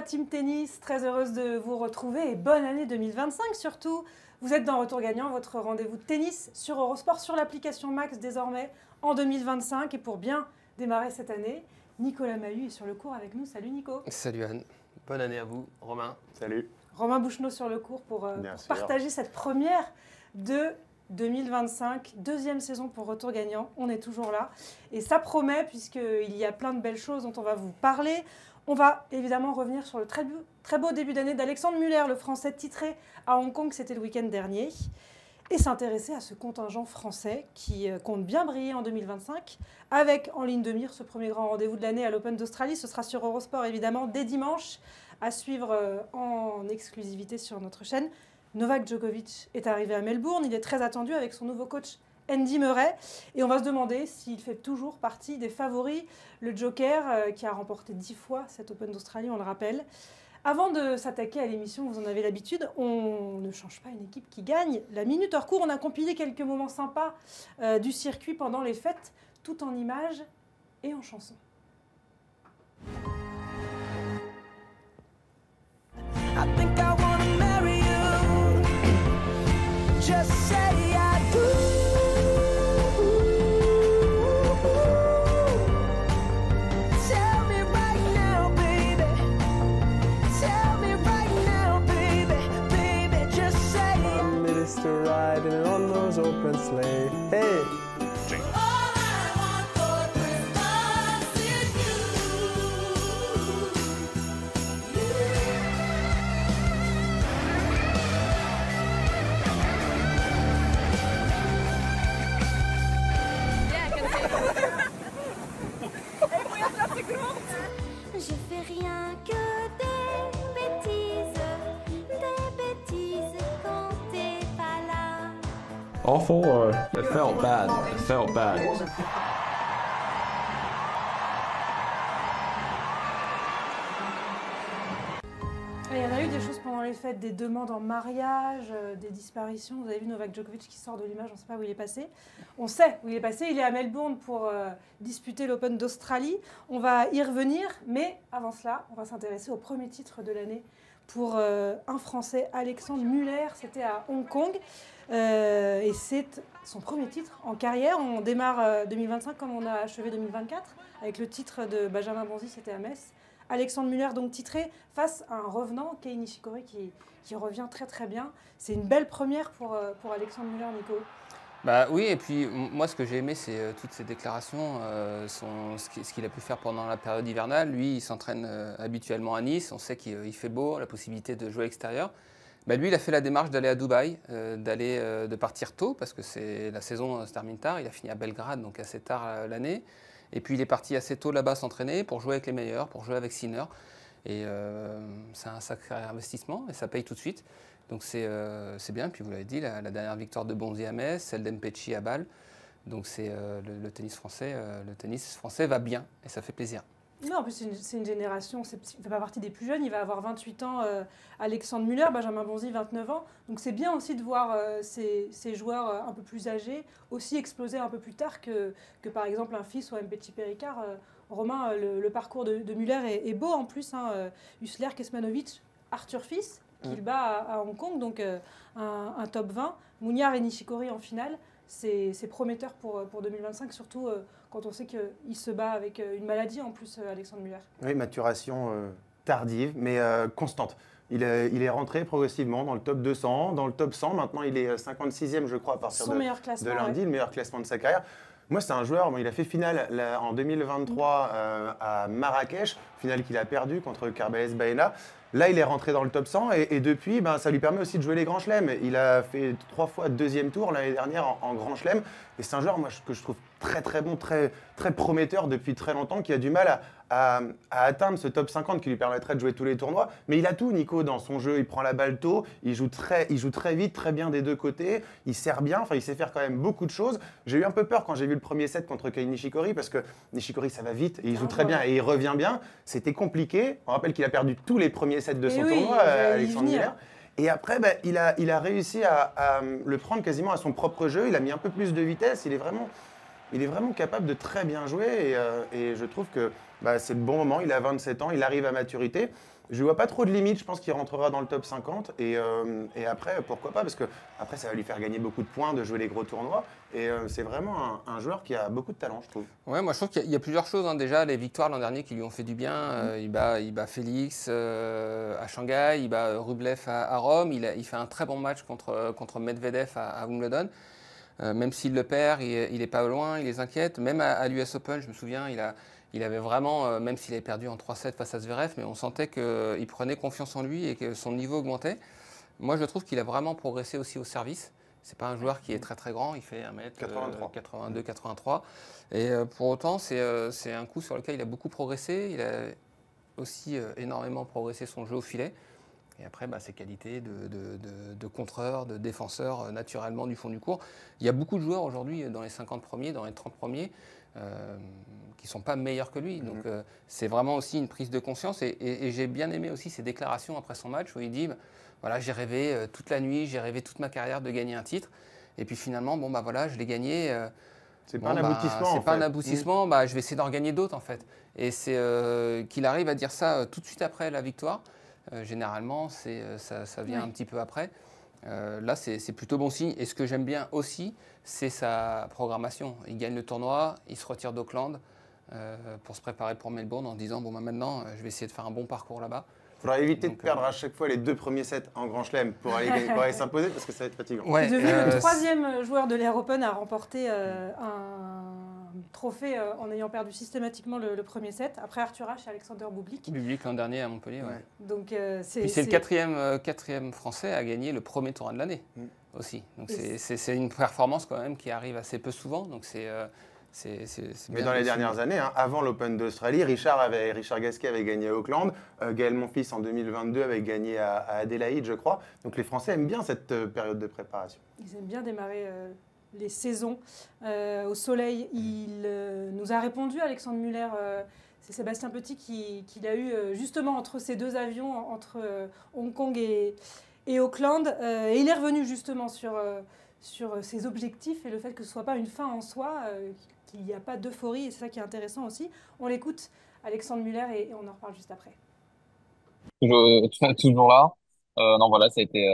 Team Tennis, très heureuse de vous retrouver et bonne année 2025 surtout. Vous êtes dans Retour Gagnant, votre rendez-vous de tennis sur Eurosport, sur l'application Max désormais en 2025. Et pour bien démarrer cette année, Nicolas Mahut est sur le court avec nous. Salut Nico. Salut Anne, bonne année à vous. Romain. Salut. Romain Bouchenot sur le court pour partager cette première de 2025, deuxième saison pour Retour Gagnant. On est toujours là et ça promet puisqu'il y a plein de belles choses dont on va vous parler. On va évidemment revenir sur le très beau début d'année d'Alexandre Muller, le Français titré à Hong Kong, c'était le week-end dernier, et s'intéresser à ce contingent français qui compte bien briller en 2025, avec en ligne de mire ce premier grand rendez-vous de l'année à l'Open d'Australie. Ce sera sur Eurosport évidemment dès dimanche, à suivre en exclusivité sur notre chaîne. Novak Djokovic est arrivé à Melbourne, il est très attendu avec son nouveau coach Andy Murray, et on va se demander s'il fait toujours partie des favoris, le Joker qui a remporté 10 fois cet Open d'Australie, on le rappelle. Avant de s'attaquer à l'émission, vous en avez l'habitude, on ne change pas une équipe qui gagne. La minute hors cours, on a compilé quelques moments sympas du circuit pendant les fêtes, tout en images et en chansons. I think I wanna marry you. Just say I do. Riding on those open sleigh. Hey! Je fais rien que des bêtises quand t'es pas là. Awful or it felt bad? It felt bad. Il y en a eu des choses pendant les fêtes, des demandes en mariage, des disparitions. Vous avez vu Novak Djokovic qui sort de l'image, on ne sait pas où il est passé. On sait où il est passé, il est à Melbourne pour disputer l'Open d'Australie. On va y revenir, mais avant cela, on va s'intéresser au premier titre de l'année pour un Français, Alexandre Muller. C'était à Hong Kong et c'est son premier titre en carrière. On démarre 2025 comme on a achevé 2024 avec le titre de Benjamin Bonzi, c'était à Metz. Alexandre Muller donc titré face à un revenant, Kei Nishikori, qui revient très très bien. C'est une belle première pour Alexandre Muller, Nico. Bah oui, et puis moi ce que j'ai aimé c'est toutes ces déclarations, ce qu'il a pu faire pendant la période hivernale. Lui il s'entraîne habituellement à Nice, on sait qu'il fait beau, la possibilité de jouer à l'extérieur. Bah, lui il a fait la démarche d'aller à Dubaï, de partir tôt parce que la saison se termine tard, il a fini à Belgrade donc assez tard l'année. Et puis il est parti assez tôt là-bas s'entraîner pour jouer avec les meilleurs, pour jouer avec Sinner. Et c'est un sacré investissement et ça paye tout de suite. Donc c'est bien. Puis vous l'avez dit, la dernière victoire de Bonzi à Metz, celle d'Mpecci à Bâle. Donc c'est le tennis français va bien et ça fait plaisir. Non, en plus c'est une génération, il ne fait pas partie des plus jeunes, il va avoir 28 ans, Alexandre Muller, Benjamin Bonzi 29 ans. Donc c'est bien aussi de voir ces joueurs un peu plus âgés aussi exploser un peu plus tard que par exemple un Fils ou un Mpetshi Perricard. Romain, le parcours de Muller est beau en plus. Hussler, Kecmanovic, Arthur Fils, qu'il bat à Hong Kong, donc un top 20. Mouniard et Nishikori en finale. C'est prometteur pour 2025, surtout quand on sait qu'il se bat avec une maladie en plus, Alexandre Muller. Oui, maturation tardive, mais constante. Il est rentré progressivement dans le top 200, dans le top 100. Maintenant, il est 56e, je crois, à partir de lundi, le meilleur classement de sa carrière. Moi, c'est un joueur, il a fait finale en 2023 à Marrakech, finale qu'il a perdue contre Carbalès Baena. Là, il est rentré dans le top 100 et depuis, ça lui permet aussi de jouer les grands chelems. Il a fait 3 fois deuxième tour l'année dernière en grand chelem. Et c'est un joueur que je trouve très très bon, très, très prometteur depuis très longtemps, qui a du mal à atteindre ce top 50 qui lui permettrait de jouer tous les tournois. Mais il a tout, Nico, dans son jeu. Il prend la balle tôt, il joue très vite, très bien des deux côtés. Il sert bien, il sait faire quand même beaucoup de choses. J'ai eu un peu peur quand j'ai vu le premier set contre Kei Nishikori parce que Nishikori, ça va vite et il joue très bien et il revient bien. C'était compliqué. On rappelle qu'il a perdu tous les premiers sets de son tournoi, Alexandre Muller. Et après, il a réussi à le prendre quasiment à son propre jeu. Il a mis un peu plus de vitesse. Il est vraiment capable de très bien jouer. Et je trouve que c'est le bon moment. Il a 27 ans, il arrive à maturité. Je vois pas trop de limites, je pense qu'il rentrera dans le top 50 et après, pourquoi pas, parce que après ça va lui faire gagner beaucoup de points de jouer les gros tournois et c'est vraiment un joueur qui a beaucoup de talent, je trouve. Ouais, moi je trouve qu'il y a plusieurs choses. Déjà, les victoires l'an dernier qui lui ont fait du bien. Il bat Félix à Shanghai, il bat Rublev à Rome, il fait un très bon match contre Medvedev à Wimbledon. Même s'il le perd, il n'est pas loin, il les inquiète. Même à l'US Open, je me souviens, il avait vraiment, même s'il avait perdu en 3-7 face à Zverev, mais on sentait qu'il prenait confiance en lui et que son niveau augmentait. Moi, je trouve qu'il a vraiment progressé aussi au service. C'est pas un joueur qui est très très grand, il fait 1m82, 83. Et pour autant, c'est un coup sur lequel il a beaucoup progressé. Il a aussi énormément progressé son jeu au filet. Et après, ses qualités de contreur, de défenseur, naturellement du fond du court. Il y a beaucoup de joueurs aujourd'hui dans les 50 premiers, dans les 30 premiers, qui ne sont pas meilleurs que lui. Donc c'est vraiment aussi une prise de conscience. Et j'ai bien aimé aussi ses déclarations après son match où il dit voilà, j'ai rêvé toute la nuit, j'ai rêvé toute ma carrière de gagner un titre. Et puis finalement, voilà, je l'ai gagné. C'est pas un aboutissement. C'est pas un aboutissement, je vais essayer d'en gagner d'autres en fait. Et c'est qu'il arrive à dire ça tout de suite après la victoire. Généralement, ça vient un petit peu après. Là, c'est plutôt bon signe. Et ce que j'aime bien aussi, c'est sa programmation. Il gagne le tournoi, il se retire d'Auckland pour se préparer pour Melbourne en disant maintenant, je vais essayer de faire un bon parcours là-bas. Il faudra éviter de perdre à chaque fois les 2 premiers sets en Grand Chelem pour aller s'imposer parce que ça va être fatigant. Ouais, il est devenu le 3e joueur de l'Air Open à remporter un trophée en ayant perdu systématiquement le premier set, après Arthur Ashe et Alexander Bublik. Bublik l'an dernier à Montpellier, ouais. Donc, c'est le quatrième Français à gagner le premier tournoi de l'année aussi. Donc c'est une performance quand même qui arrive assez peu souvent. Donc mais dans les dernières années, avant l'Open d'Australie, Richard Gasquet avait gagné à Auckland, Gaël Monfils en 2022 avait gagné à Adélaïde, je crois. Donc les Français aiment bien cette période de préparation. Ils aiment bien démarrer les saisons au soleil. Il nous a répondu, Alexandre Muller. C'est Sébastien Petit qui l'a eu justement entre ces 2 avions, entre Hong Kong et Auckland. Et il est revenu justement sur ses objectifs et le fait que ce ne soit pas une fin en soi, qu'il n'y a pas d'euphorie. Et c'est ça qui est intéressant aussi. On l'écoute, Alexandre Muller, et on en reparle juste après. Toujours là. Non, voilà, ça a été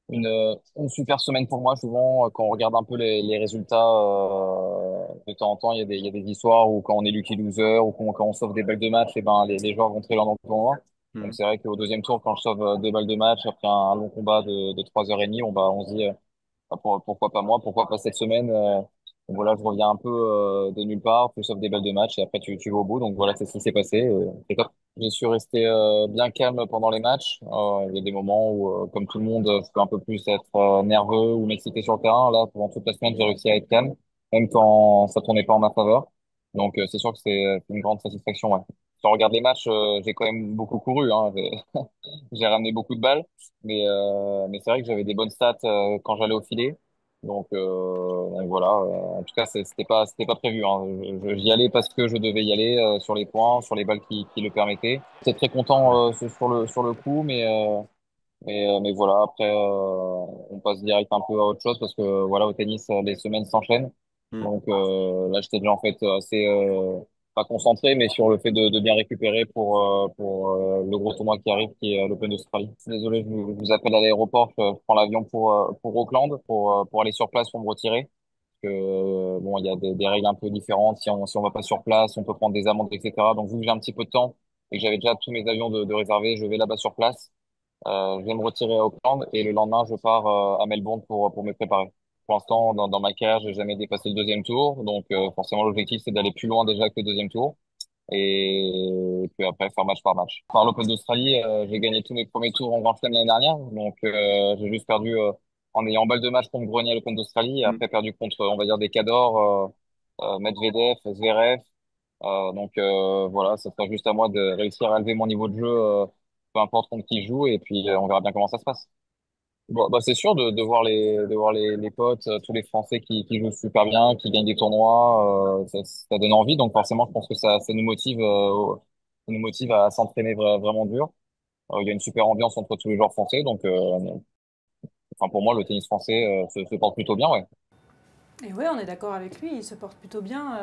une super semaine pour moi. Souvent, quand on regarde un peu les résultats, de temps en temps, il y a des histoires où quand on est lucky loser ou quand on sauve des balles de match, et les joueurs vont très loin dans le tournoi. Donc c'est vrai qu'au deuxième tour, quand je sauve 2 balles de match après un long combat de 3h30, on se dit pourquoi pas moi, pourquoi pas cette semaine. Donc voilà, je reviens un peu de nulle part, tu sauves des balles de match et après tu vas au bout. Donc voilà, c'est ce qui s'est passé. C'est top. Je suis resté bien calme pendant les matchs. Il y a des moments où, comme tout le monde, je peux un peu plus être nerveux ou m'exciter sur le terrain. Là, pendant toute la semaine, j'ai réussi à être calme, même quand ça tournait pas en ma faveur. Donc c'est sûr que c'est une grande satisfaction. Ouais. Si on regarde les matchs, j'ai quand même beaucoup couru. J'ai ramené beaucoup de balles, mais c'est vrai que j'avais des bonnes stats quand j'allais au filet. Donc voilà. En tout cas, c'était pas prévu. J'y allais parce que je devais y aller sur les points, sur les balles qui le permettaient. J'étais très content sur le coup, mais voilà. Après, on passe direct un peu à autre chose parce que voilà, au tennis, les semaines s'enchaînent. Donc là, j'étais déjà en fait assez pas concentré, mais sur le fait de bien récupérer pour le gros tournoi qui arrive, qui est l'Open d'Australie. Désolé, je vous appelle à l'aéroport. Je prends l'avion pour Auckland pour aller sur place pour me retirer. Parce que bon, il y a des règles un peu différentes. Si on va pas sur place, on peut prendre des amendes, etc. Donc vu que j'ai un petit peu de temps et que j'avais déjà tous mes avions de réservés, je vais là-bas sur place. Je vais me retirer à Auckland et le lendemain, je pars à Melbourne pour me préparer. Pour l'instant, dans ma carrière, j'ai jamais dépassé le deuxième tour, donc forcément l'objectif c'est d'aller plus loin déjà que le deuxième tour et puis après faire match par match. Par l'Open d'Australie, j'ai gagné tous mes premiers tours en Grand Chelem l'année dernière, donc j'ai juste perdu en ayant balle de match contre Grenier à l'Open d'Australie et après perdu contre on va dire des cadors, Medvedev, Zverev. Donc voilà, ça sera juste à moi de réussir à élever mon niveau de jeu, peu importe contre qui je joue, et puis on verra bien comment ça se passe. Bon, c'est sûr de voir les potes, tous les Français qui jouent super bien, qui gagnent des tournois, ça donne envie. Donc forcément, je pense que ça nous motive à s'entraîner vraiment dur. Il y a une super ambiance entre tous les joueurs français, donc enfin pour moi le tennis français se porte plutôt bien, ouais. Et oui, on est d'accord avec lui, il se porte plutôt bien.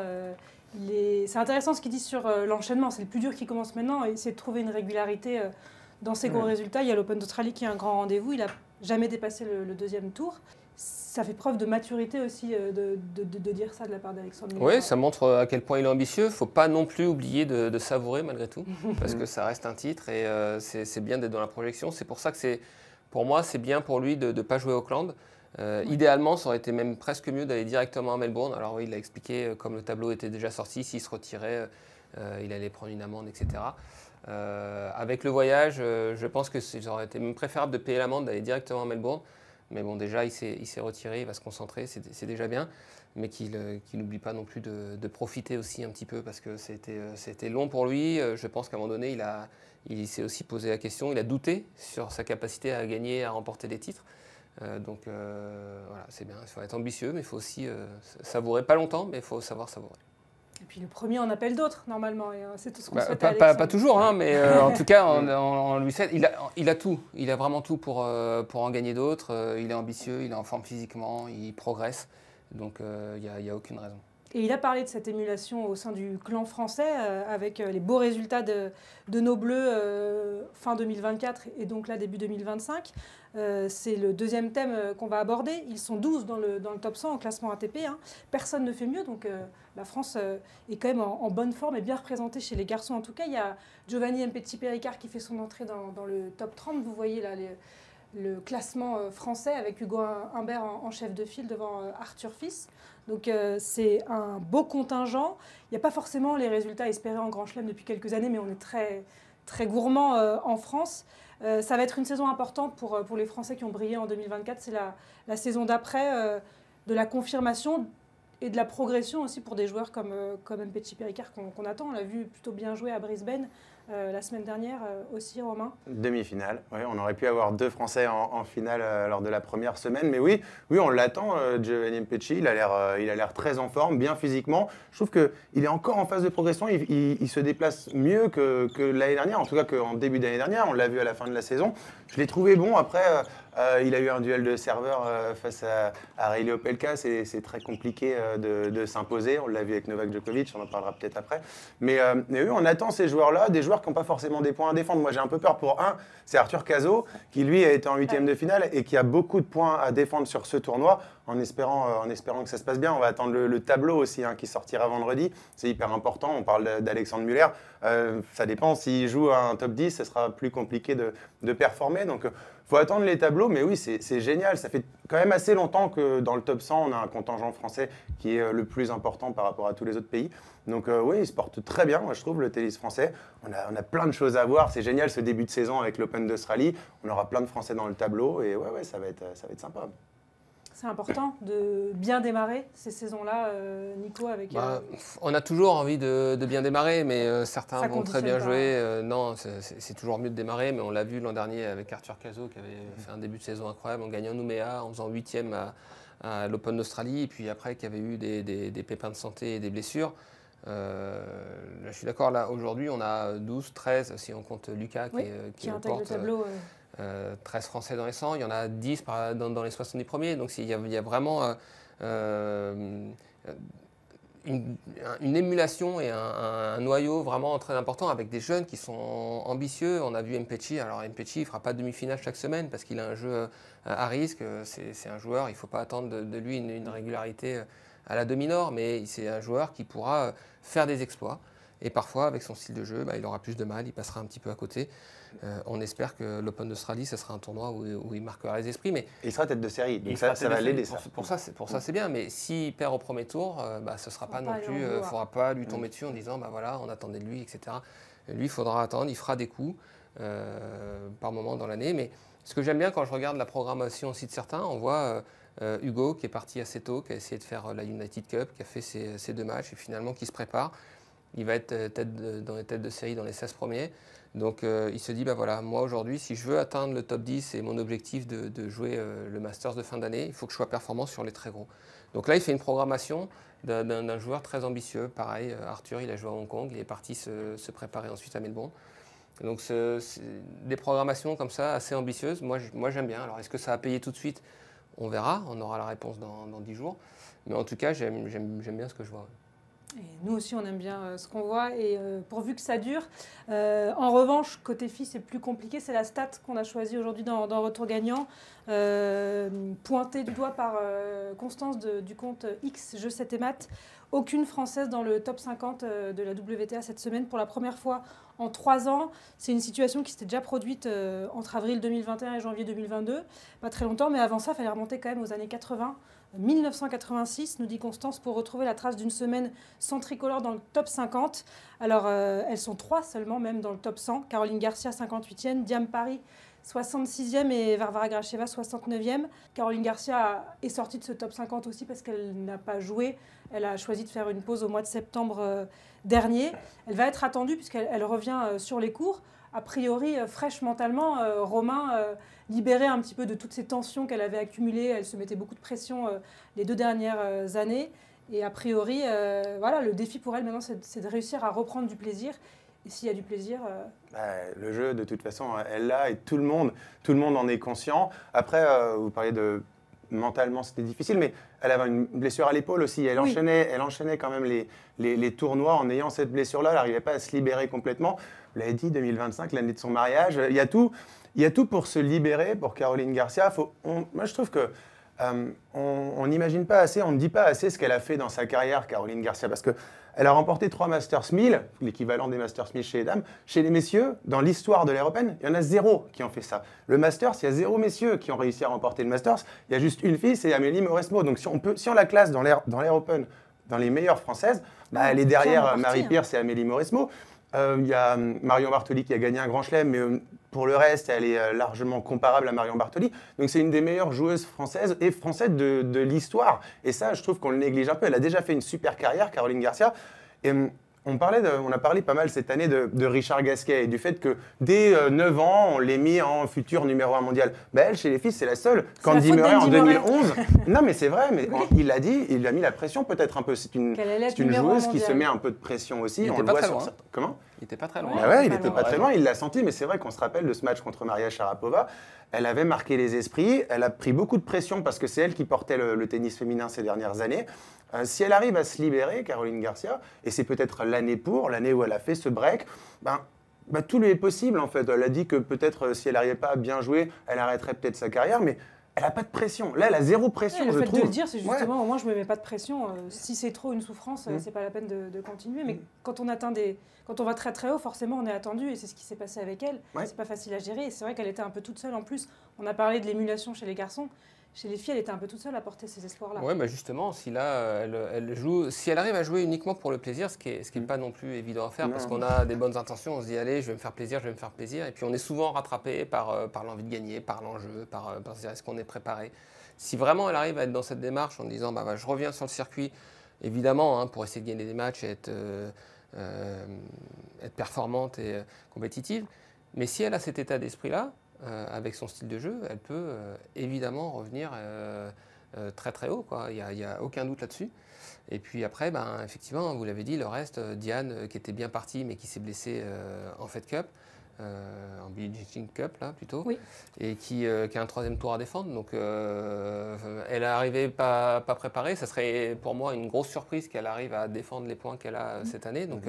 C'est intéressant ce qu'il dit sur l'enchaînement, c'est le plus dur qui commence maintenant, et c'est de trouver une régularité dans ses gros résultats. Il y a l'Open d'Australie qui est un grand rendez-vous, il n'a jamais dépassé le deuxième tour. Ça fait preuve de maturité aussi de dire ça de la part d'Alexandre Miller. Oui, ça montre à quel point il est ambitieux. Il ne faut pas non plus oublier de savourer malgré tout, parce que ça reste un titre et c'est bien d'être dans la projection. C'est pour ça que pour moi, c'est bien pour lui de ne pas jouer Auckland. Idéalement, ça aurait été même presque mieux d'aller directement à Melbourne. Alors oui, il a expliqué, comme le tableau était déjà sorti, s'il se retirait, il allait prendre une amende, etc. Avec le voyage, je pense que ça aurait été même préférable de payer l'amende, d'aller directement à Melbourne. Mais bon, déjà, il s'est retiré, il va se concentrer, c'est déjà bien. Mais qu'il n'oublie pas non plus de profiter aussi un petit peu, parce que c'était long pour lui. Je pense qu'à un moment donné, il s'est aussi posé la question, il a douté sur sa capacité à gagner, à remporter des titres. Donc voilà, c'est bien, il faut être ambitieux, mais il faut aussi savourer, pas longtemps, mais il faut savoir savourer. Et puis le premier en appelle d'autres, normalement, et c'est tout ce qu'on souhaite. Pas toujours, hein, mais en tout cas, on lui souhaite. Il a tout, il a vraiment tout pour en gagner d'autres. Il est ambitieux, il est en forme physiquement, il progresse, donc il n'y a aucune raison. Et il a parlé de cette émulation au sein du clan français, avec les beaux résultats de nos Bleus fin 2024 et donc là début 2025. C'est le deuxième thème qu'on va aborder. Ils sont 12 dans le top 100 en classement ATP. Hein. Personne ne fait mieux, donc la France est quand même en bonne forme et bien représentée chez les garçons. En tout cas, il y a Giovanni Mpetshi-Perricard qui fait son entrée dans le top 30. Vous voyez là le classement français avec Hugo Humbert en chef de file devant Arthur Fils. Donc c'est un beau contingent. Il n'y a pas forcément les résultats espérés en Grand Chelem depuis quelques années, mais on est très, très gourmand en France. Ça va être une saison importante pour les Français qui ont brillé en 2024. C'est la saison d'après de la confirmation et de la progression aussi pour des joueurs comme Mpetshi-Perricard qu'on attend. On l'a vu plutôt bien jouer à Brisbane la semaine dernière aussi, Romain. Demi-finale, oui, on aurait pu avoir 2 Français en finale lors de la première semaine, mais oui on l'attend, Giovanni Mpetshi, il a l'air très en forme, bien physiquement. Je trouve qu'il est encore en phase de progression, il se déplace mieux que l'année dernière, en tout cas qu'en début d'année dernière, on l'a vu à la fin de la saison. Je l'ai trouvé bon, après il a eu un duel de serveurs face à Reilly Opelka, c'est très compliqué de s'imposer, on l'a vu avec Novak Djokovic, on en parlera peut-être après. Mais oui, on attend ces joueurs-là, des joueurs qui n'ont pas forcément des points à défendre. Moi j'ai un peu peur pour c'est Arthur Cazaux, qui lui a été en 8e de finale et qui a beaucoup de points à défendre sur ce tournoi, en espérant que ça se passe bien. On va attendre le tableau aussi qui sortira vendredi, c'est hyper important, on parle d'Alexandre Muller. Ça dépend, s'il joue à un top 10, ce sera plus compliqué de performer. Donc, il faut attendre les tableaux, mais oui, c'est génial. Ça fait quand même assez longtemps que dans le top 100, on a un contingent français qui est le plus important par rapport à tous les autres pays. Donc oui, il se porte très bien, moi je trouve, le tennis français. On a plein de choses à voir. C'est génial ce début de saison avec l'Open d'Australie. On aura plein de Français dans le tableau et ouais, ça va être sympa. C'est important de bien démarrer ces saisons-là, Nico, avec... On a toujours envie de bien démarrer, mais certains vont très bien jouer. Non, c'est toujours mieux de démarrer, mais on l'a vu l'an dernier avec Arthur Cazaux qui avait fait un début de saison incroyable en gagnant Nouméa, en faisant 8e à l'Open d'Australie, et puis après qui avait eu des pépins de santé et des blessures. Là, je suis d'accord, là aujourd'hui on a 12, 13, si on compte Lucas qui intègre le tableau. 13 Français dans les 100, il y en a 10 dans les 70 premiers, donc il y a vraiment une émulation et un noyau vraiment très important avec des jeunes qui sont ambitieux. On a vu Mpetshi, alors Mpetshi ne fera pas de demi-finale chaque semaine parce qu'il a un jeu à risque, c'est un joueur, il ne faut pas attendre de lui une régularité à la demi-nord, mais c'est un joueur qui pourra faire des exploits. Et parfois, avec son style de jeu, il aura plus de mal, il passera un petit peu à côté. On espère que l'Open d'Australie, ce sera un tournoi où il marquera les esprits. Mais il sera tête de série, donc ça va l'aider. Pour ça, c'est bien. Mais s'il perd au premier tour, ce ne sera pas non plus, il ne faudra pas lui tomber dessus en disant voilà, on attendait de lui, etc. Lui, il faudra attendre, il fera des coups par moment dans l'année. Mais ce que j'aime bien quand je regarde la programmation aussi de certains, on voit Hugo qui est parti assez tôt, qui a essayé de faire la United Cup, qui a fait ses 2 matchs et finalement qui se prépare. Il va être dans les têtes de série dans les 16 premiers. Donc il se dit, voilà, moi aujourd'hui, si je veux atteindre le top 10 et mon objectif de jouer le Masters de fin d'année, il faut que je sois performant sur les très gros. Donc là, il fait une programmation d'un joueur très ambitieux. Pareil, Arthur, il a joué à Hong Kong, il est parti se préparer ensuite à Melbourne. Donc des programmations comme ça, assez ambitieuses, moi j'aime bien. Alors est-ce que ça a payé tout de suite ? On verra, on aura la réponse dans 10 jours. Mais en tout cas, j'aime bien ce que je vois. Et nous aussi, on aime bien ce qu'on voit et pourvu que ça dure. En revanche, côté filles, c'est plus compliqué. C'est la stat qu'on a choisie aujourd'hui dans Retour Gagnant, pointée du doigt par Constance du compte X Jeux 7 et Maths. Aucune Française dans le top 50 de la WTA cette semaine pour la première fois en 3 ans. C'est une situation qui s'était déjà produite entre avril 2021 et janvier 2022. Pas très longtemps, mais avant ça, il fallait remonter quand même aux années 80. 1986, nous dit Constance, pour retrouver la trace d'une semaine sans tricolore dans le top 50. Alors, elles sont 3 seulement, même dans le top 100. Caroline Garcia, 58e, Diane Paris, 66e et Varvara Gracheva, 69e. Caroline Garcia est sortie de ce top 50 aussi parce qu'elle n'a pas joué. Elle a choisi de faire une pause au mois de septembre dernier. Elle va être attendue puisqu'elle revient sur les cours. A priori, fraîche mentalement, Romain, libérée un petit peu de toutes ces tensions qu'elle avait accumulées. Elle se mettait beaucoup de pression les 2 dernières années. Et a priori, voilà, le défi pour elle maintenant, c'est de réussir à reprendre du plaisir. Et s'il y a du plaisir... le jeu, de toute façon, elle l'a et tout le monde en est conscient. Après, vous parliez de... Mentalement, c'était difficile, mais elle avait une blessure à l'épaule aussi. Elle enchaînait quand même les tournois en ayant cette blessure-là. Elle n'arrivait pas à se libérer complètement. Vous l'avez dit, 2025, l'année de son mariage. Il y a tout pour se libérer pour Caroline Garcia. Moi, je trouve que on n'imagine pas assez, on ne dit pas assez ce qu'elle a fait dans sa carrière, Caroline Garcia, parce qu'elle a remporté 3 Masters 1000, l'équivalent des Masters 1000 chez les dames. Chez les messieurs, dans l'histoire de l'Air Open, il y en a 0 qui ont fait ça. Le Masters, il y a 0 messieurs qui ont réussi à remporter le Masters. Il y a juste une fille, c'est Amélie Mauresmo. Donc si on la classe dans l'Air Open, dans les meilleures françaises, elle est derrière Marie Pierce et Amélie Mauresmo. Il y a Marion Bartoli qui a gagné un grand chelem, mais pour le reste, elle est largement comparable à Marion Bartoli. Donc c'est une des meilleures joueuses françaises et françaises de l'histoire. Et ça, je trouve qu'on le néglige un peu. Elle a déjà fait une super carrière, Caroline Garcia. Et on a parlé pas mal cette année de Richard Gasquet et du fait que dès 9 ans, on l'ait mis en futur numéro 1 mondial. Elle, chez les filles, c'est la seule. Candy Murray en 2011. Non, mais c'est vrai, mais il l'a dit, il a mis la pression peut-être un peu. C'est une joueuse qui se met un peu de pression aussi. On le voit sur ça. Comment ? Il n'était pas très loin. Il n'était pas très loin, il l'a senti, mais c'est vrai qu'on se rappelle de ce match contre Maria Sharapova. Elle avait marqué les esprits, elle a pris beaucoup de pression parce que c'est elle qui portait le tennis féminin ces dernières années. Si elle arrive à se libérer, Caroline Garcia, et c'est peut-être l'année où elle a fait ce break, tout lui est possible en fait. Elle a dit que peut-être si elle n'arrivait pas à bien jouer, elle arrêterait peut-être sa carrière, mais elle n'a pas de pression. Là, elle a 0 pression, le je fait trouve. de le dire, c'est justement, moi je ne me mets pas de pression. Si c'est trop une souffrance, c'est pas la peine de continuer. Mais quand on va très très haut, forcément on est attendu et c'est ce qui s'est passé avec elle. C'est pas facile à gérer et c'est vrai qu'elle était un peu toute seule en plus. On a parlé de l'émulation chez les garçons. Chez les filles, elle était un peu toute seule à porter ces espoirs-là. Oui, justement, si là, elle joue, si elle arrive à jouer uniquement pour le plaisir, ce qui n'est pas non plus évident à faire, parce qu'on a des bonnes intentions, on se dit allez, je vais me faire plaisir, et puis on est souvent rattrapé par l'envie de gagner, par l'enjeu, par se dire est-ce qu'on est préparé. Si vraiment elle arrive à être dans cette démarche en disant je reviens sur le circuit, évidemment, pour essayer de gagner des matchs et être performante et compétitive, mais si elle a cet état d'esprit-là, avec son style de jeu, elle peut évidemment revenir très très haut, quoi. Il n'y a aucun doute là-dessus. Et puis après, effectivement, vous l'avez dit, le reste, Diane, qui était bien partie, mais qui s'est blessée en Fed Cup, en Billie Jean Cup, là, plutôt, et qui a un 3e tour à défendre. Donc, elle est arrivée pas préparée. Ça serait pour moi une grosse surprise qu'elle arrive à défendre les points qu'elle a cette année. Donc,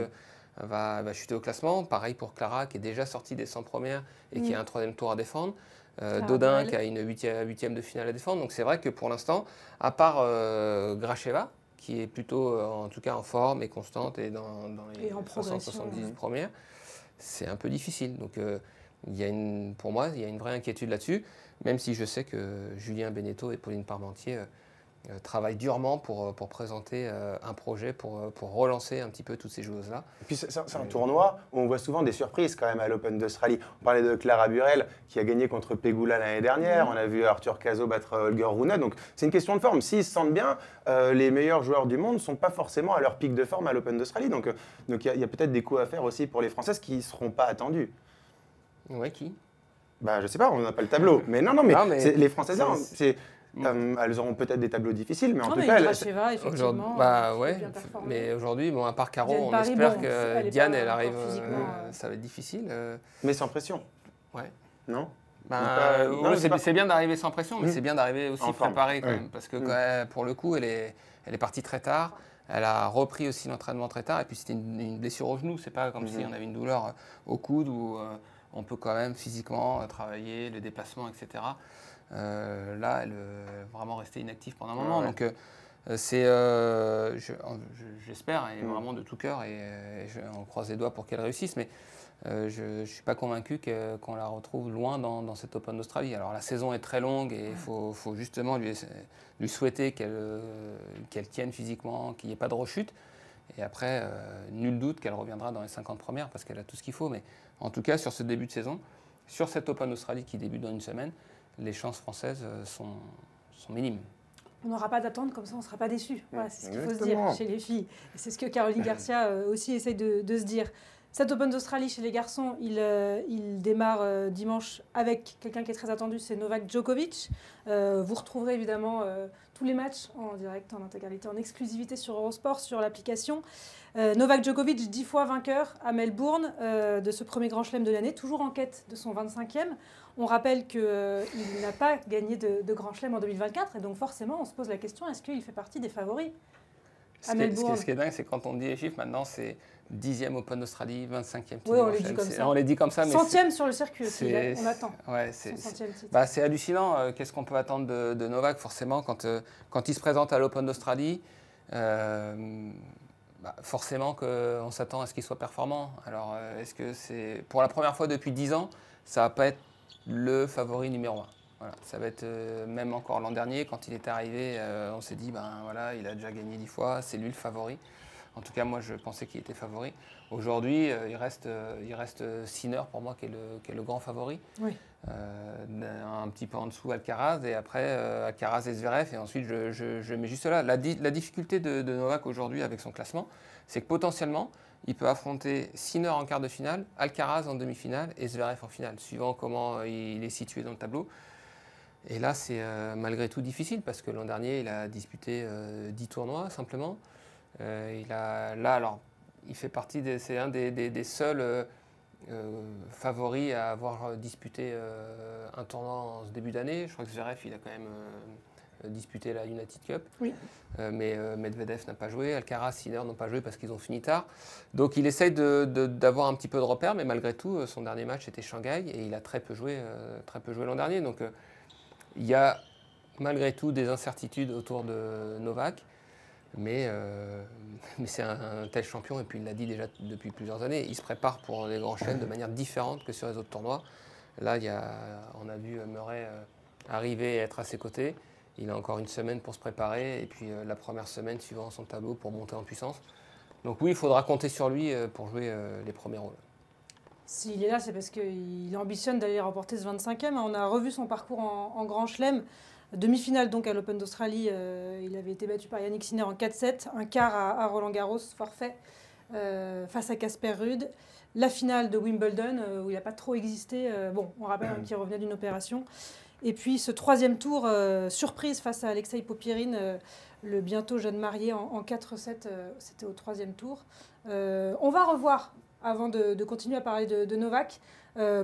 va chuter au classement. Pareil pour Clara, qui est déjà sortie des 100 premières et qui a un 3e tour à défendre. Dodin, qui a une 8e de finale à défendre. Donc c'est vrai que pour l'instant, à part Gracheva, qui est plutôt, en tout cas, en forme et constante et dans les 70 premières, c'est un peu difficile. Donc pour moi, il y a une vraie inquiétude là-dessus, même si je sais que Julien Beneteau et Pauline Parmentier travaille durement pour présenter un projet pour relancer un petit peu toutes ces joueuses-là. Et puis c'est un tournoi où on voit souvent des surprises quand même à l'Open d'Australie. On parlait de Clara Burel qui a gagné contre Pegula l'année dernière. On a vu Arthur Cazot battre Holger Rune. Donc c'est une question de forme. S'ils se sentent bien, les meilleurs joueurs du monde ne sont pas forcément à leur pic de forme à l'Open d'Australie. Donc il y a peut-être des coups à faire aussi pour les Françaises qui ne seront pas attendues. Ouais, qui ? Je sais pas, on n'a pas le tableau. Mais les Françaises, elles auront peut-être des tableaux difficiles, mais en tout cas... Gracheva, effectivement. Mais aujourd'hui, à part Caro, on espère que Diane, elle arrive... ça va être difficile. Mais sans pression. Ouais. Non ? C'est bien d'arriver sans pression, mais c'est bien d'arriver aussi préparé quand même. Parce que pour le coup, elle est partie très tard. Elle a repris aussi l'entraînement très tard. Et puis c'était une blessure au genou. C'est pas comme si on avait une douleur au coude où on peut quand même physiquement travailler, le déplacement, etc. Là, elle est vraiment restée inactive pendant un moment. Donc j'espère, et vraiment de tout cœur, et on croise les doigts pour qu'elle réussisse. Mais je ne suis pas convaincu qu'on la retrouve loin dans cet Open d'Australie. Alors la saison est très longue et il faut justement lui souhaiter qu'elle tienne physiquement, qu'il n'y ait pas de rechute. Et après, nul doute qu'elle reviendra dans les 50 premières parce qu'elle a tout ce qu'il faut. Mais en tout cas, sur ce début de saison, sur cet Open d'Australie qui débute dans une semaine, les chances françaises sont minimes. On n'aura pas d'attente, comme ça on ne sera pas déçu. Voilà, c'est ce qu'il faut se dire chez les filles. Et c'est ce que Caroline Garcia aussi essaye de se dire. Cet Open d'Australie chez les garçons, il démarre dimanche avec quelqu'un qui est très attendu, c'est Novak Djokovic. Vous retrouverez évidemment tous les matchs en direct, en intégralité, en exclusivité sur Eurosport, sur l'application. Novak Djokovic, 10 fois vainqueur à Melbourne de ce premier grand chelem de l'année, toujours en quête de son 25e. On rappelle qu'il n'a pas gagné de grand chelem en 2024 et donc forcément on se pose la question, est-ce qu'il fait partie des favoris à Melbourne? Ce qui est dingue, c'est quand on dit les chiffres, maintenant c'est 10e Open d'Australie, 25e titre. Oui, on les dit comme ça. On les dit comme ça. Mais 100e sur le circuit aussi, on attend. Ouais, c'est hallucinant. Qu'est-ce qu'on peut attendre de Novak, forcément, quand il se présente à l'Open d'Australie forcément qu'on s'attend à ce qu'il soit performant. Alors, est-ce que c'est pour la première fois depuis 10 ans, ça ne va pas être le favori numéro 1. Voilà, ça va être même encore l'an dernier, quand il était arrivé, on s'est dit, voilà, il a déjà gagné 10 fois, c'est lui le favori. En tout cas, moi, je pensais qu'il était favori. Aujourd'hui, il reste Sinner, pour moi, qui est le grand favori. Oui. Un petit peu en dessous, Alcaraz, et après, Alcaraz et Zverev, et ensuite, je mets juste là. La difficulté de Novak aujourd'hui avec son classement, c'est que potentiellement, il peut affronter Sinner en quart de finale, Alcaraz en demi-finale et Zverev en finale, suivant comment il est situé dans le tableau. Et là, c'est malgré tout difficile parce que l'an dernier, il a disputé 10 tournois simplement. Il fait partie c'est un des seuls favoris à avoir disputé un tournoi en ce début d'année. Je crois que Zverev, il a quand même disputé la United Cup. Oui. Mais Medvedev n'a pas joué, Alcaraz, Sinner n'ont pas joué parce qu'ils ont fini tard. Donc il essaye d'avoir un petit peu de repères, mais malgré tout, son dernier match était Shanghai et il a très peu joué l'an dernier. Donc il y a malgré tout des incertitudes autour de Novak, mais c'est un tel champion, et puis il l'a dit déjà depuis plusieurs années, il se prépare pour les grands chelems de manière différente que sur les autres tournois. Là, on a vu Murray arriver et être à ses côtés. Il a encore une semaine pour se préparer, et puis la première semaine suivant son tableau pour monter en puissance. Donc oui, il faudra compter sur lui pour jouer les premiers rôles. S'il est là, c'est parce qu'il ambitionne d'aller remporter ce 25e. On a revu son parcours en Grand Chelem. Demi-finale donc à l'Open d'Australie, il avait été battu par Yannick Sinner en 4-7. Un quart à Roland-Garros, forfait, face à Casper Ruud. La finale de Wimbledon, où il n'a pas trop existé. On rappelle qu'il revenait d'une opération. Et puis ce troisième tour, surprise face à Alexei Popyrin, le bientôt jeune marié en 4-7, c'était au troisième tour. On va revoir, avant de continuer à parler de Novak,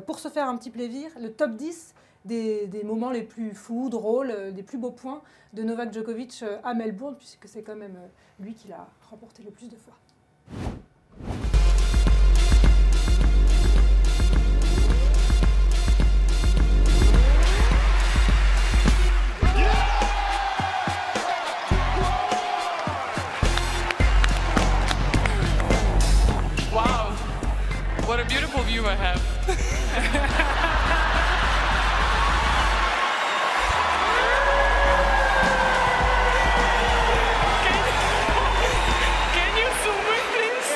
pour se faire un petit plaisir, le top 10 des moments les plus fous, drôles, des plus beaux points de Novak Djokovic à Melbourne, puisque c'est quand même lui qui l'a remporté le plus de fois. What a beautiful view I have. Can you zoom in, please?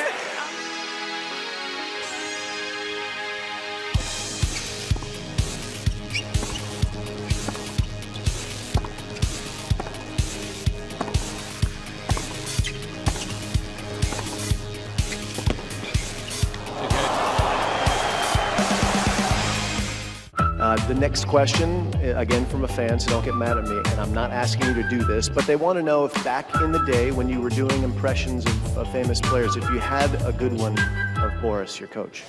The next question, again from a fan, so don't get mad at me, and I'm not asking you to do this, but they want to know if back in the day when you were doing impressions of famous players, if you had a good one of Boris, your coach.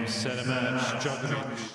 set a match, Djokovic.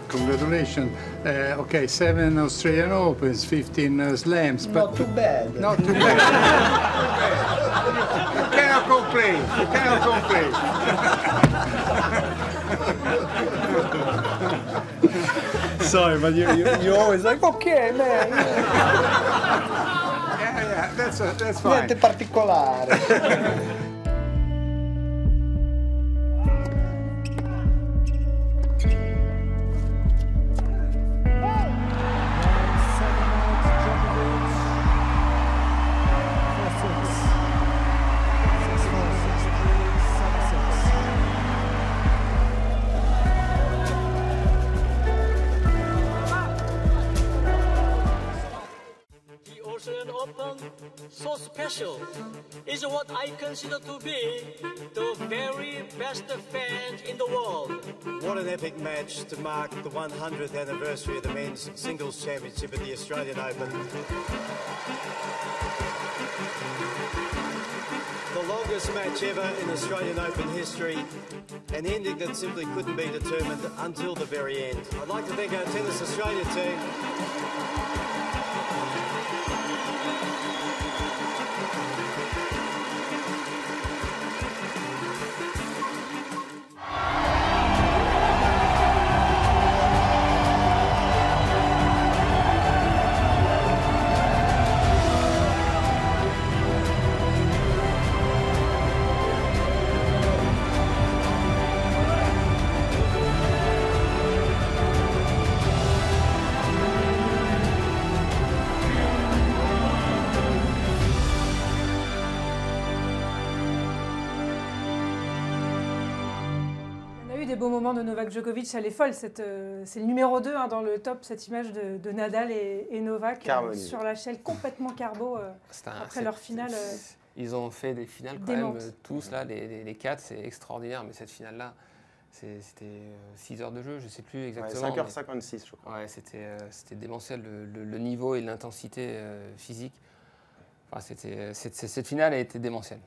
Congratulations. Okay, 7 Australian Opens, 15 slams. Not too bad. Not too bad. You cannot complain. You cannot complain. Sorry, but you're always like, okay, man. Yeah, that's fine. Niente particolare. So special is what I consider to be the very best fan in the world. What an epic match to mark the 100th anniversary of the men's singles championship at the Australian Open. The longest match ever in Australian Open history, an ending that simply couldn't be determined until the very end. I'd like to thank our Tennis Australia team. Des beaux moments de Novak Djokovic, elle est folle. C'est le numéro 2 dans le top, cette image de Nadal et Novak sur la chaîne complètement carbo après leur finale. Ils ont fait des finales quand même, tous là, les 4, c'est extraordinaire, mais cette finale-là, c'était 6 heures de jeu, je ne sais plus exactement. Ouais, 5h56, je crois. Ouais, c'était démentiel, le niveau et l'intensité physique. Enfin, cette finale a été démentielle.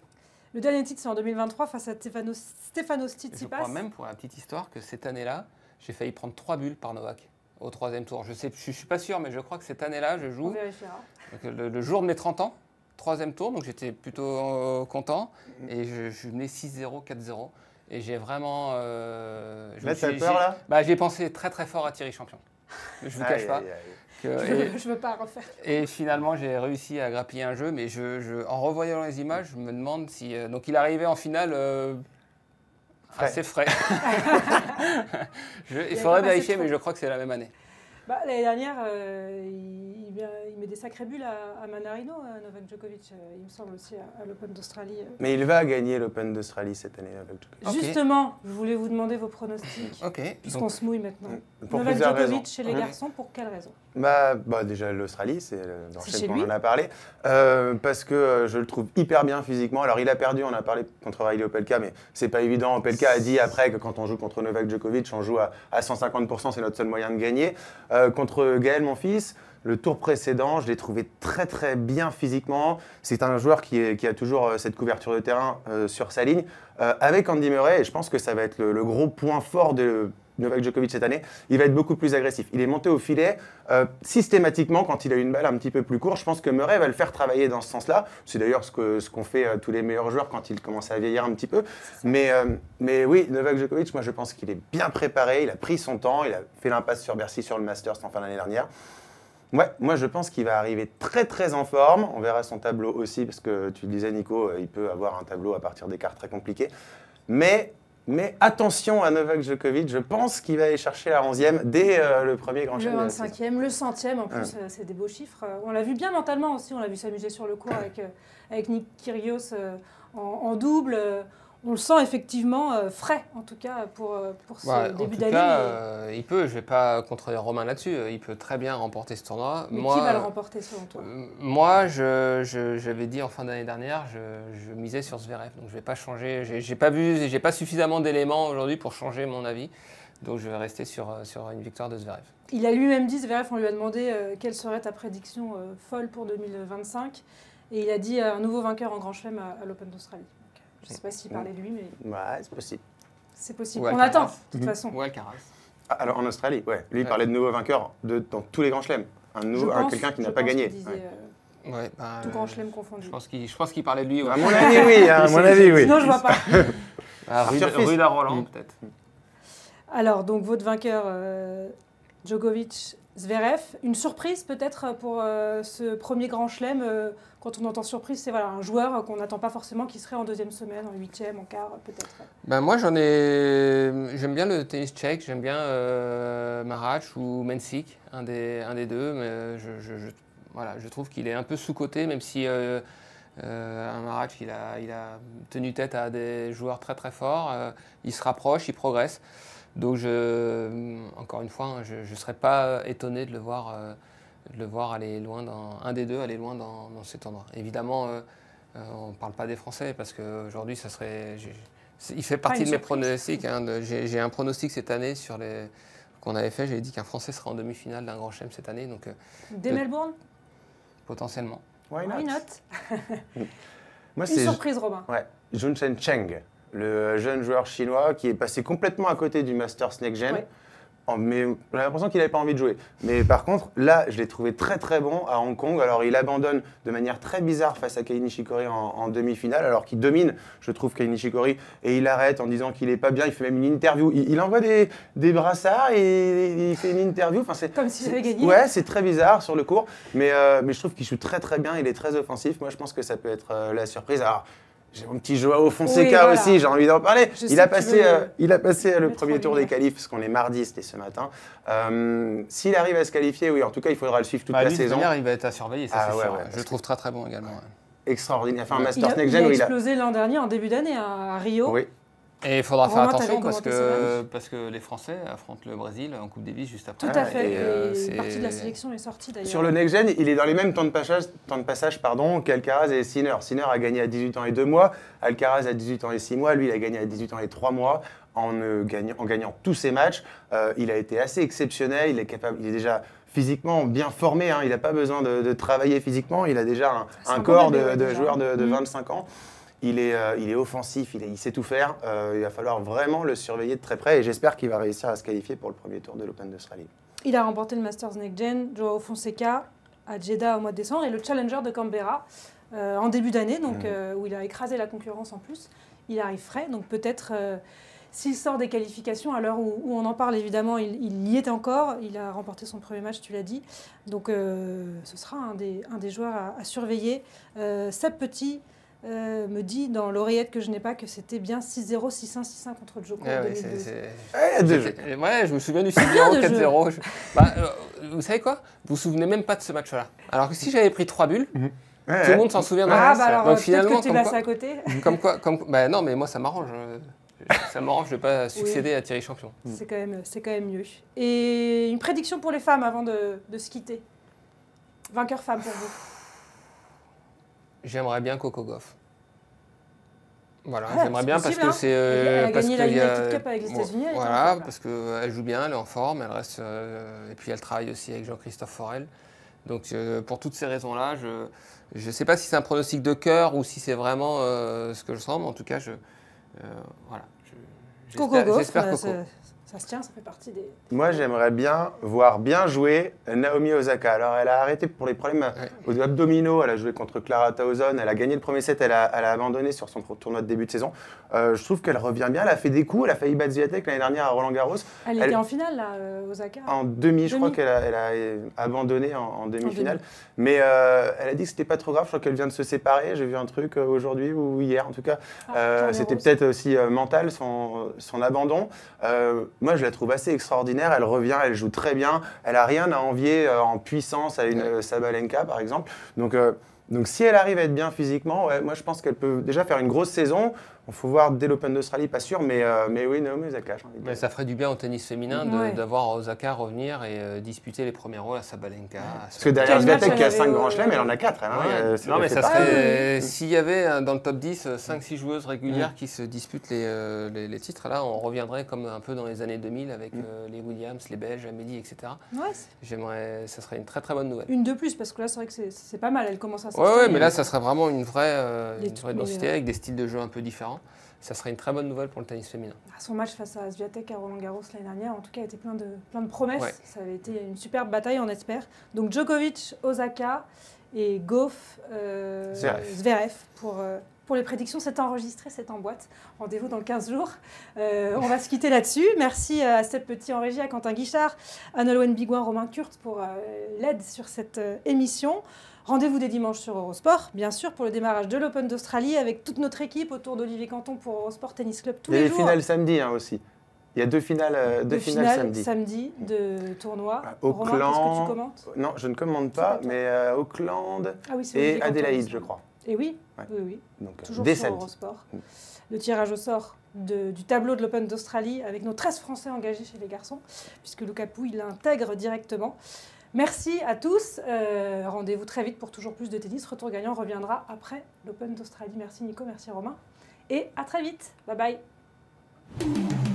Le dernier titre, c'est en 2023 face à Stefanos Tsitsipas. Je crois même, pour la petite histoire, que cette année-là, j'ai failli prendre 3 bulles par Novak au 3e tour. Je ne suis pas sûr, mais je crois que cette année-là, je joue. On vérifiera. Donc, le jour de mes 30 ans, 3e tour, donc j'étais plutôt content. Et je menais 6-0, 4-0. Et j'ai vraiment... là, t'as peur, là j'ai pensé très très fort à Thierry Champion. Je ne vous cache pas. Je ne veux pas refaire. Et finalement, j'ai réussi à grappiller un jeu, mais en revoyant les images, je me demande si... donc il arrivait en finale assez frais. Il faudrait vérifier, mais je crois que c'est la même année. L'année dernière, il met des sacrés bulles à Manarino, Novak Djokovic, il me semble aussi, à l'Open d'Australie. Mais il va gagner l'Open d'Australie cette année, Novak Djokovic. Justement, je voulais vous demander vos pronostics, puisqu'on se mouille maintenant. Novak Djokovic chez les garçons, pour quelle raison? Déjà l'Australie, c'est dans le chaîne qu'on en a parlé, parce que je le trouve hyper bien physiquement. Alors il a perdu, on a parlé contre Riley Opelka, mais c'est pas évident. Opelka a dit après que quand on joue contre Novak Djokovic, on joue à 150%, c'est notre seul moyen de gagner. Contre Gaël Monfils, le tour précédent, je l'ai trouvé très très bien physiquement. C'est un joueur qui a toujours cette couverture de terrain sur sa ligne. Avec Andy Murray, et je pense que ça va être le gros point fort de Novak Djokovic cette année, il va être beaucoup plus agressif. Il est monté au filet systématiquement quand il a une balle un petit peu plus courte. Je pense que Murray va le faire travailler dans ce sens-là. C'est d'ailleurs ce qu'ont fait tous les meilleurs joueurs quand ils commencent à vieillir un petit peu. Mais oui, Novak Djokovic, moi je pense qu'il est bien préparé, il a pris son temps, il a fait l'impasse sur Bercy sur le Masters en fin d'année dernière. Ouais, moi je pense qu'il va arriver très très en forme. On verra son tableau aussi, parce que tu le disais Nico, il peut avoir un tableau à partir des cartes très compliquées. Mais Mais attention à Novak Djokovic, je pense qu'il va aller chercher la 11e dès le premier grand chelem. Le 25e, le 100e, en plus, c'est des beaux chiffres. On l'a vu bien mentalement aussi, on l'a vu s'amuser sur le court avec Nick Kyrgios en double. On le sent effectivement frais, en tout cas, pour ce début d'année. En tout cas, il peut, je ne vais pas contredire Romain là-dessus, il peut très bien remporter ce tournoi. Mais qui va le remporter selon toi? Moi, j'avais dit en fin d'année dernière, je misais sur Zverev, donc je ne vais pas changer. J'ai pas suffisamment d'éléments aujourd'hui pour changer mon avis, donc je vais rester sur une victoire de Zverev. Il a lui-même dit, Zverev, on lui a demandé quelle serait ta prédiction folle pour 2025, et il a dit un nouveau vainqueur en Grand Chelem à l'Open d'Australie. Je ne sais pas s'il parlait de lui, mais... Ouais, c'est possible. C'est possible. On attend, de toute façon. Ou Alcaraz. Ah, alors en Australie, ouais. Lui, il parlait de nouveau vainqueur dans tous les grands chelems. Quelqu'un qui n'a pas gagné. Tout grand chelem confondu. Je pense qu'il parlait de lui. Ouais. À mon avis, oui. À mon avis, oui. Sinon, je ne vois pas. Rue la Roland, peut-être. Alors, donc, votre vainqueur, Djokovic, Zverev. Une surprise, peut-être, pour ce premier grand chelem. Quand on entend surprise, c'est un joueur qu'on n'attend pas forcément qui serait en deuxième semaine, en huitième, en quart, peut-être. Moi, j'aime bien le tennis tchèque, j'aime bien Marac ou Mensik, un des deux, mais je trouve qu'il est un peu sous-coté, même si un Marac, il a tenu tête à des joueurs très très forts, il se rapproche, il progresse. Donc, encore une fois, je ne serais pas étonné de le voir aller loin aller loin dans ces tournois. Évidemment, on ne parle pas des Français parce qu'aujourd'hui, ça serait... Il fait partie de mes pronostics. J'ai un pronostic cette année qu'on avait fait. J'avais dit qu'un Français serait en demi-finale d'un Grand Chelem cette année. Donc, dès Melbourne ? Potentiellement. Why not? Moi, une surprise, Robin. Ouais, Zhongchen Cheng, le jeune joueur chinois qui est passé complètement à côté du Masters Next Gen. Ouais. Mais j'ai l'impression qu'il n'avait pas envie de jouer. Mais par contre, là, je l'ai trouvé très très bon à Hong Kong. Alors, il abandonne de manière très bizarre face à Kei Nishikori en demi-finale, alors qu'il domine, je trouve, Kei Nishikori. Et il arrête en disant qu'il n'est pas bien. Il fait même une interview. Il envoie des brassards et il fait une interview. Enfin, comme s'il avait gagné. Ouais, c'est très bizarre sur le court. Mais je trouve qu'il joue très très bien. Il est très offensif. Moi, je pense que ça peut être la surprise. Alors, j'ai mon petit Joao Fonseca aussi, j'ai envie d'en parler. Il a passé le premier tour des qualifs, parce qu'on est mardi, c'était ce matin. S'il arrive à se qualifier, oui, en tout cas, il faudra le suivre toute la saison. Il va être à surveiller, ça c'est sûr. Ouais, je le trouve très très bon également. Ouais. Extraordinaire. Enfin, Masters Next Gen, il a explosé l'an dernier, en début d'année, à Rio. Oui. Et il faudra faire attention parce que les Français affrontent le Brésil en Coupe Davis juste après. Tout à fait. Et une partie de la sélection est sortie d'ailleurs. Sur le Next Gen, il est dans les mêmes temps de passage qu'Alcaraz et Sinner. Sinner a gagné à 18 ans et 2 mois. Alcaraz à 18 ans et 6 mois. Lui, il a gagné à 18 ans et 3 mois en gagnant tous ses matchs. Il a été assez exceptionnel. Il est déjà physiquement bien formé. Il n'a pas besoin de travailler physiquement. Il a déjà un corps de joueur de 25 ans. Il est offensif, il sait tout faire. Il va falloir vraiment le surveiller de très près et j'espère qu'il va réussir à se qualifier pour le premier tour de l'Open d'Australie. Il a remporté le Masters Next Gen, Joao Fonseca, à Jeddah au mois de décembre et le Challenger de Canberra en début d'année, où il a écrasé la concurrence en plus. Il arrive frais, donc peut-être s'il sort des qualifications, à l'heure où on en parle évidemment, il y est encore. Il a remporté son premier match, tu l'as dit. Donc ce sera un des joueurs à surveiller. Seb Petit me dit dans l'oreillette que je n'ai pas que c'était bien 6-0, 6-1, 6-1 contre Djoko en 2012. Ouais, je me souviens du 6-0, 4-0. Vous savez quoi? Vous vous souvenez même pas de ce match-là. Alors que si j'avais pris 3 bulles, tout le monde s'en souvient. Alors finalement, que tu es passé à côté. Non, mais moi ça m'arrange. Ça m'arrange de ne pas succéder à Thierry Champion. C'est quand même mieux. Et une prédiction pour les femmes avant de se quitter. Vainqueur femme pour vous. J'aimerais bien Coco Gauff. Voilà, j'aimerais bien parce que c'est... Elle a gagné la United Cup avec les États-Unis. Voilà, parce qu'elle joue bien, elle est en forme, elle reste... et puis elle travaille aussi avec Jean-Christophe Forel. Donc pour toutes ces raisons-là, je ne sais pas si c'est un pronostic de cœur ou si c'est vraiment ce que je sens, mais en tout cas, Coco Gauff, ça Ça se tient, ça fait partie des... Moi, j'aimerais bien voir bien jouer Naomi Osaka. Alors, elle a arrêté pour les problèmes aux abdominaux. Elle a joué contre Clara Tauson. Elle a gagné le premier set. Elle a abandonné sur son tournoi de début de saison. Je trouve qu'elle revient bien. Elle a fait des coups. Elle a failli battre Swiatek l'année dernière à Roland-Garros. Elle était en finale, là, Osaka. En demi, je crois qu'elle a abandonné en demi-finale. Mais elle a dit que c'était pas trop grave. Je crois qu'elle vient de se séparer. J'ai vu un truc aujourd'hui ou hier, en tout cas. C'était peut-être aussi mental, son abandon. Moi, je la trouve assez extraordinaire. Elle revient, elle joue très bien. Elle n'a rien à envier en puissance à une Sabalenka, par exemple. Donc, si elle arrive à être bien physiquement, moi, je pense qu'elle peut déjà faire une grosse saison. Il faut voir dès l'Open d'Australie, pas sûr, mais oui, Naomi Osaka. Mais ça ferait du bien au tennis féminin d'avoir Osaka revenir et disputer les premiers rôles à Sabalenka. Parce que derrière Swiatek qui a 5 grands chelems, elle en a 4. Non, mais ça serait. S'il y avait dans le top 10 5-6 joueuses régulières qui se disputent les titres, là, on reviendrait comme un peu dans les années 2000 avec les Williams, les Belges, Amélie, etc. Ça serait une très très bonne nouvelle. Une de plus, parce que là, c'est vrai que c'est pas mal. Elle commence à s'installer. Ouais, mais là, ça serait vraiment une vraie densité avec des styles de jeu un peu différents. Ça serait une très bonne nouvelle pour le tennis féminin. Son match face à Swiatek à Roland-Garros l'année dernière, en tout cas, a été plein de promesses. Ouais. Ça avait été une superbe bataille, on espère. Donc Djokovic, Osaka et Gauff, Zverev pour les prédictions. C'est enregistré, c'est en boîte. Rendez-vous dans 15 jours. On va se quitter là-dessus. Merci à Seb Petit en régie, à Quentin Guichard, à Nolwenn Bigouin, Romain Kurtz pour l'aide sur cette émission. Rendez-vous dès dimanche sur Eurosport, bien sûr, pour le démarrage de l'Open d'Australie avec toute notre équipe autour d'Olivier Canton pour Eurosport Tennis Club tous les jours. Il y a les finales samedi aussi. Il y a deux finales samedi de tournoi. Auckland. Romain, est-ce que tu commentes ? Non, je ne commande pas, mais Auckland et Adélaïde, je crois. Et oui. Donc, toujours sur Eurosport. Le tirage au sort du tableau de l'Open d'Australie avec nos 13 Français engagés chez les garçons, puisque Lucas Pouille l'intègre directement. Merci à tous. Rendez-vous très vite pour toujours plus de tennis. Retour gagnant reviendra après l'Open d'Australie. Merci Nico, merci Romain. Et à très vite. Bye bye.